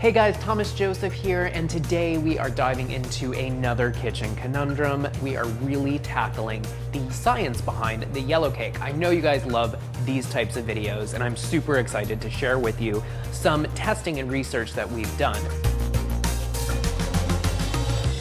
Hey guys, Thomas Joseph here, and today we are diving into another kitchen conundrum. We are really tackling the science behind the yellow cake. I know you guys love these types of videos, and I'm super excited to share with you some testing and research that we've done.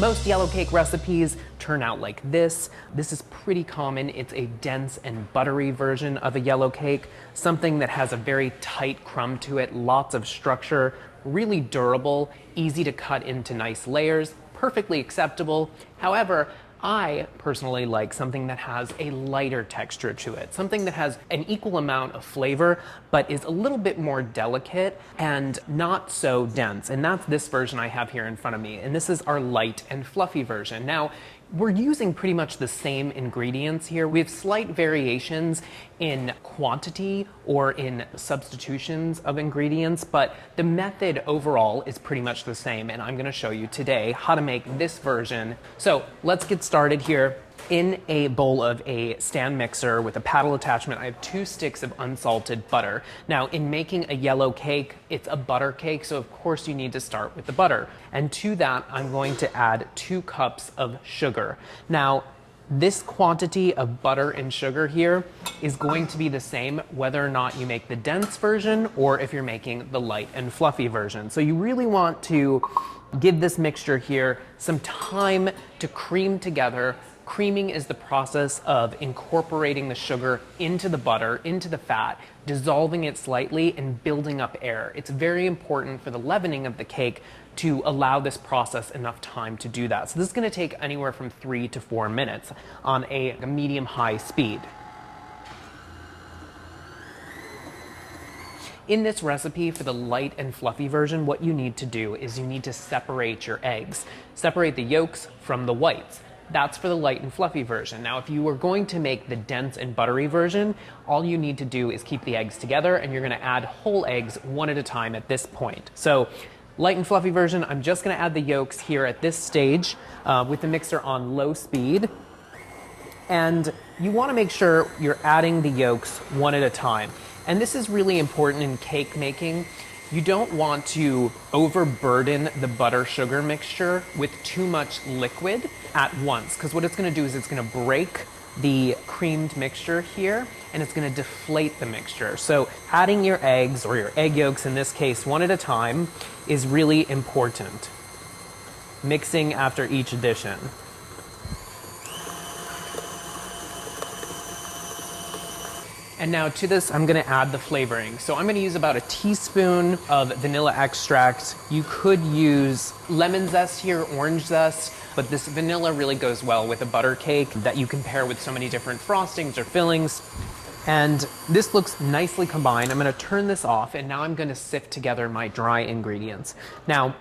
Most yellow cake recipes turn out like this. This is pretty common. It's a dense and buttery version of a yellow cake, something that has a very tight crumb to it, lots of structure, really durable, easy to cut into nice layers, perfectly acceptable. However, I personally like something that has a lighter texture to it, something that has an equal amount of flavor, but is a little bit more delicate and not so dense. And that's this version I have here in front of me. And this is our light and fluffy version. Now, we're using pretty much the same ingredients here. We have slight variations in quantity or in substitutions of ingredients, but the method overall is pretty much the same, and I'm gonna show you today how to make this version. So let's get started here. In a bowl of a stand mixer with a paddle attachment, I have 2 sticks of unsalted butter. Now, in making a yellow cake, it's a butter cake, so of course you need to start with the butter. And to that, I'm going to add 2 cups of sugar. Now, this quantity of butter and sugar here is going to be the same whether or not you make the dense version or if you're making the light and fluffy version. So you really want to give this mixture here some time to cream together. Creaming is the process of incorporating the sugar into the butter, into the fat, dissolving it slightly and building up air. It's very important for the leavening of the cake to allow this process enough time to do that. So this is going to take anywhere from 3 to 4 minutes on a medium-high speed. In this recipe for the light and fluffy version, what you need to do is you need to separate your eggs. Separate the yolks from the whites. That's for the light and fluffy version. Now, if you were going to make the dense and buttery version, all you need to do is keep the eggs together, and you're gonna add whole eggs one at a time at this point. So, light and fluffy version, I'm just gonna add the yolks here at this stage with the mixer on low speed. And you wanna make sure you're adding the yolks one at a time. And this is really important in cake making. You don't want to overburden the butter sugar mixture with too much liquid at once, because what it's going to do is it's going to break the creamed mixture here and it's going to deflate the mixture. So adding your eggs, or your egg yolks in this case, one at a time is really important. Mixing after each addition. And now to this, I'm gonna add the flavoring. So I'm gonna use about a teaspoon of vanilla extract. You could use lemon zest here, orange zest, but this vanilla really goes well with a butter cake that you can pair with so many different frostings or fillings. And this looks nicely combined. I'm gonna turn this off, and now I'm gonna sift together my dry ingredients. Now,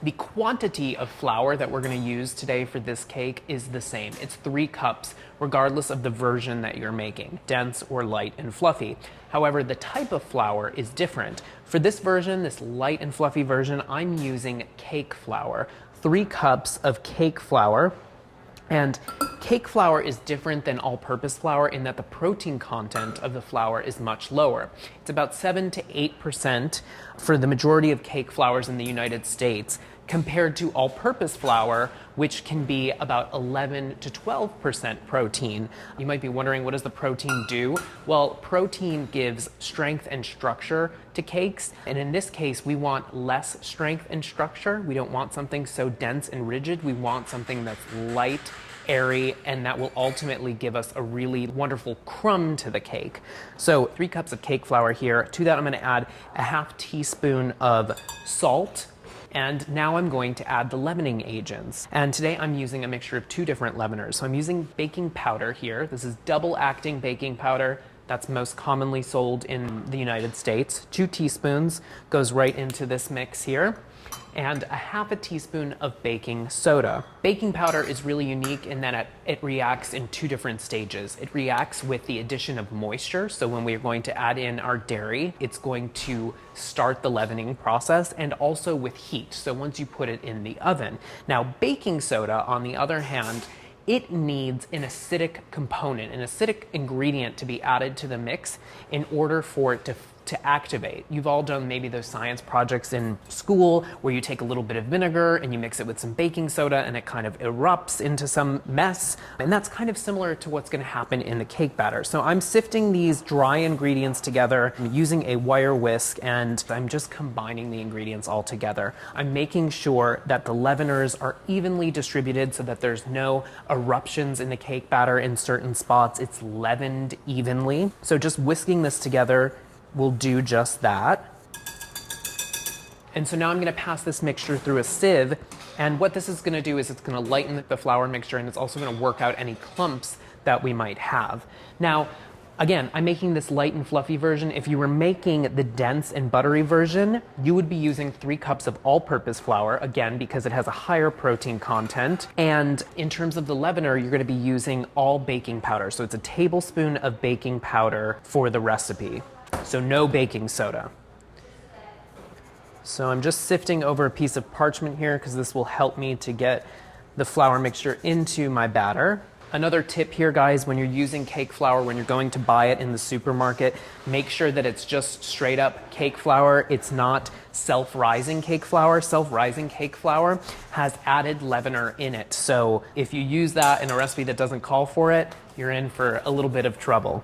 the quantity of flour that we're going to use today for this cake is the same. It's 3 cups, regardless of the version that you're making, dense or light and fluffy. However, the type of flour is different. For this version, this light and fluffy version, I'm using cake flour. 3 cups of cake flour. And cake flour is different than all-purpose flour in that the protein content of the flour is much lower. It's about 7 to 8% for the majority of cake flours in the United States, compared to all-purpose flour, which can be about 11 to 12% protein. You might be wondering, what does the protein do? Well, protein gives strength and structure to cakes, and in this case, we want less strength and structure. We don't want something so dense and rigid. We want something that's light, airy, and that will ultimately give us a really wonderful crumb to the cake. So 3 cups of cake flour here. To that, I'm gonna add a half teaspoon of salt. And now I'm going to add the leavening agents. And today I'm using a mixture of 2 different leaveners. So I'm using baking powder here. This is double acting baking powder. That's most commonly sold in the United States. 2 teaspoons goes right into this mix here. And a half a teaspoon of baking soda. Baking powder is really unique in that it reacts in 2 different stages. It reacts with the addition of moisture. So when we're going to add in our dairy, it's going to start the leavening process, and also with heat. So once you put it in the oven. Now, baking soda, on the other hand, it needs an acidic component, an acidic ingredient to be added to the mix in order for it to to activate. You've all done maybe those science projects in school where you take a little bit of vinegar and you mix it with some baking soda and it kind of erupts into some mess. And that's kind of similar to what's going to happen in the cake batter. So I'm sifting these dry ingredients together, I'm using a wire whisk, and I'm just combining the ingredients all together. I'm making sure that the leaveners are evenly distributed so that there's no eruptions in the cake batter in certain spots. It's leavened evenly. So just whisking this together will do just that. And so now I'm going to pass this mixture through a sieve, and what this is going to do is it's going to lighten the flour mixture, and it's also going to work out any clumps that we might have. Now, again, I'm making this light and fluffy version. If you were making the dense and buttery version, you would be using 3 cups of all-purpose flour, again, because it has a higher protein content. And in terms of the leavener, you're going to be using all baking powder. So it's a tablespoon of baking powder for the recipe. So no baking soda. So I'm just sifting over a piece of parchment here because this will help me to get the flour mixture into my batter. Another tip here, guys, when you're using cake flour, when you're going to buy it in the supermarket, make sure that it's just straight up cake flour. It's not self-rising cake flour. Self-rising cake flour has added leavener in it. So if you use that in a recipe that doesn't call for it, you're in for a little bit of trouble.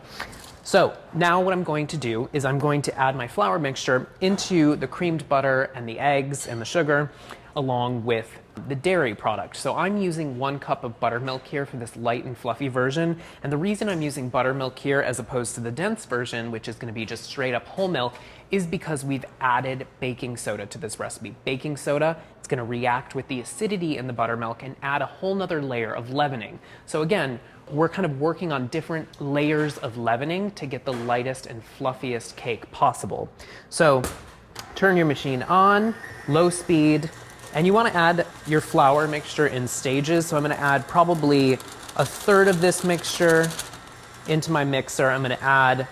So now what I'm going to do is I'm going to add my flour mixture into the creamed butter and the eggs and the sugar along with the dairy product. So I'm using 1 cup of buttermilk here for this light and fluffy version. And the reason I'm using buttermilk here as opposed to the dense version, which is going to be just straight up whole milk, is because we've added baking soda to this recipe. Baking soda, it's going to react with the acidity in the buttermilk and add a whole nother layer of leavening. So again, we're kind of working on different layers of leavening to get the lightest and fluffiest cake possible. So turn your machine on, low speed, and you want to add your flour mixture in stages. So I'm going to add probably 1/3 of this mixture into my mixer. I'm going to add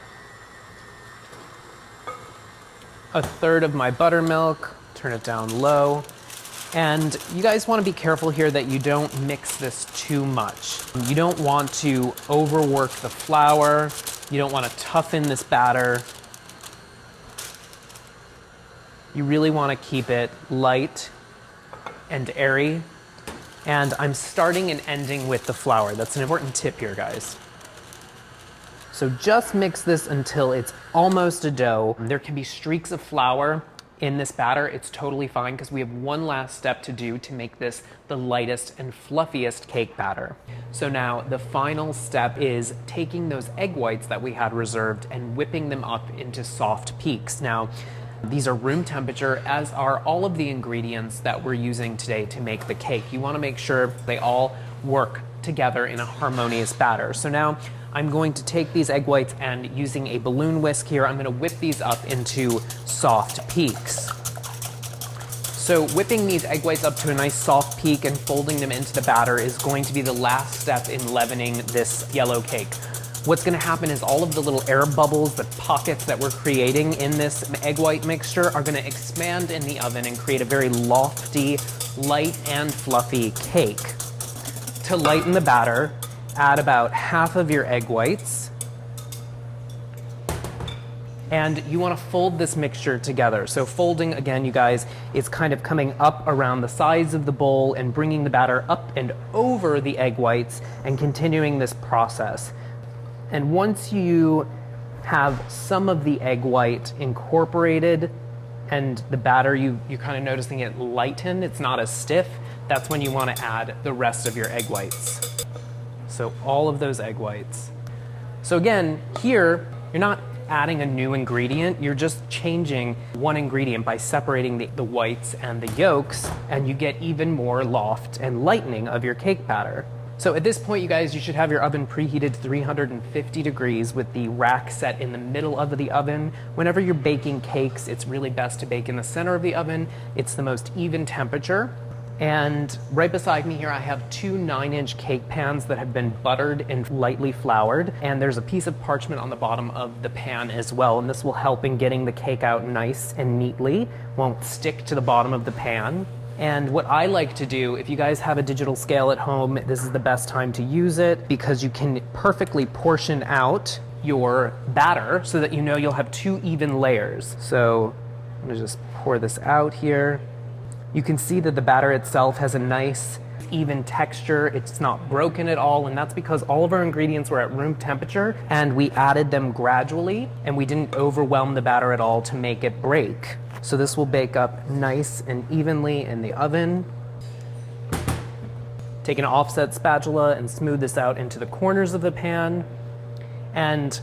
1/3 of my buttermilk, turn it down low. And you guys want to be careful here that you don't mix this too much. You don't want to overwork the flour. You don't want to toughen this batter. You really want to keep it light and airy. And I'm starting and ending with the flour. That's an important tip here, guys. So just mix this until it's almost a dough. There can be streaks of flour in this batter. It's totally fine because we have one last step to do to make this the lightest and fluffiest cake batter. So now the final step is taking those egg whites that we had reserved and whipping them up into soft peaks. Now, these are room temperature, as are all of the ingredients that we're using today to make the cake. You want to make sure they all work together in a harmonious batter. So now I'm going to take these egg whites and using a balloon whisk here, I'm going to whip these up into soft peaks. So whipping these egg whites up to a nice soft peak and folding them into the batter is going to be the last step in leavening this yellow cake. What's going to happen is all of the little air bubbles, the pockets that we're creating in this egg white mixture are going to expand in the oven and create a very lofty, light and fluffy cake. To lighten the batter, add about half of your egg whites. And you want to fold this mixture together. So folding, again, you guys, is kind of coming up around the sides of the bowl and bringing the batter up and over the egg whites and continuing this process. And once you have some of the egg white incorporated and the batter, you're kind of noticing it lighten, it's not as stiff, that's when you want to add the rest of your egg whites. So all of those egg whites. So again, here, you're not adding a new ingredient, you're just changing one ingredient by separating the whites and the yolks, and you get even more loft and lightening of your cake batter. So at this point, you guys, you should have your oven preheated to 350 degrees with the rack set in the middle of the oven. Whenever you're baking cakes, it's really best to bake in the center of the oven. It's the most even temperature. And right beside me here, I have 2 9-inch cake pans that have been buttered and lightly floured. And there's a piece of parchment on the bottom of the pan as well. And this will help in getting the cake out nice and neatly. Won't stick to the bottom of the pan. And what I like to do, if you guys have a digital scale at home, this is the best time to use it because you can perfectly portion out your batter so that you know you'll have 2 even layers. So I'm gonna just pour this out here. You can see that the batter itself has a nice even texture. It's not broken at all, and that's because all of our ingredients were at room temperature and we added them gradually and we didn't overwhelm the batter at all to make it break. So this will bake up nice and evenly in the oven. Take an offset spatula and smooth this out into the corners of the pan. And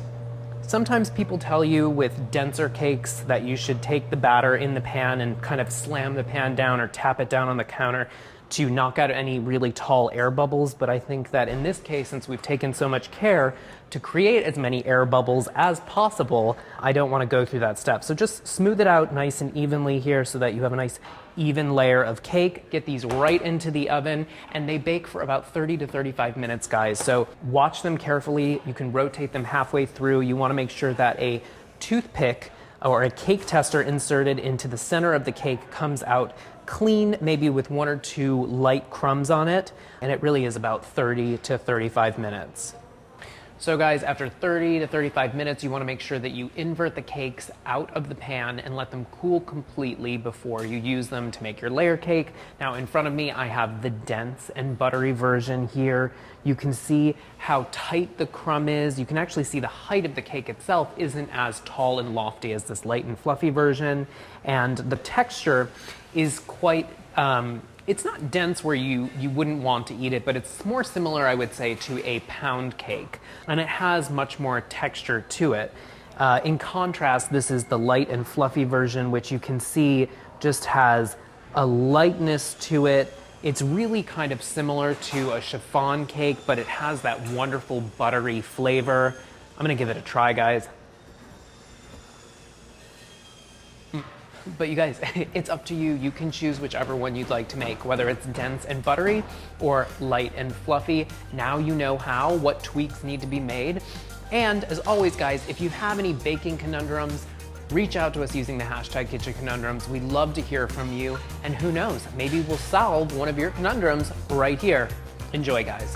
sometimes people tell you with denser cakes that you should take the batter in the pan and kind of slam the pan down or tap it down on the counter to knock out any really tall air bubbles. But I think that in this case, since we've taken so much care to create as many air bubbles as possible, I don't want to go through that step. So just smooth it out nice and evenly here so that you have a nice even layer of cake. Get these right into the oven, and they bake for about 30 to 35 minutes, guys. So watch them carefully. You can rotate them halfway through. You want to make sure that a toothpick or a cake tester inserted into the center of the cake comes out clean, maybe with 1 or 2 light crumbs on it, and it really is about 30 to 35 minutes. So guys, after 30 to 35 minutes, you want to make sure that you invert the cakes out of the pan and let them cool completely before you use them to make your layer cake. Now in front of me, I have the dense and buttery version here. You can see how tight the crumb is. You can actually see the height of the cake itself isn't as tall and lofty as this light and fluffy version. And the texture is quite, it's not dense where you wouldn't want to eat it, but it's more similar, I would say, to a pound cake. And it has much more texture to it. In contrast, this is the light and fluffy version, which you can see just has a lightness to it. It's really kind of similar to a chiffon cake, but it has that wonderful buttery flavor. I'm gonna give it a try, guys. But you guys, it's up to you. You can choose whichever one you'd like to make, whether it's dense and buttery or light and fluffy. Now you know what tweaks need to be made. And as always, guys, if you have any baking conundrums, reach out to us using the hashtag #KitchenConundrums. We'd love to hear from you. And who knows, maybe we'll solve one of your conundrums right here. Enjoy, guys.